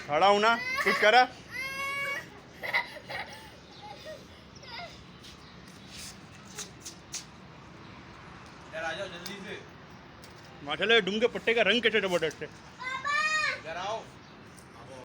खड़ा हूँ ना, कुछ करा यार आ जाओ जल्दी से। माशाल्लाह डूंगे पट्टे का रंग कैसे जबरदस्त है। इधर आओ।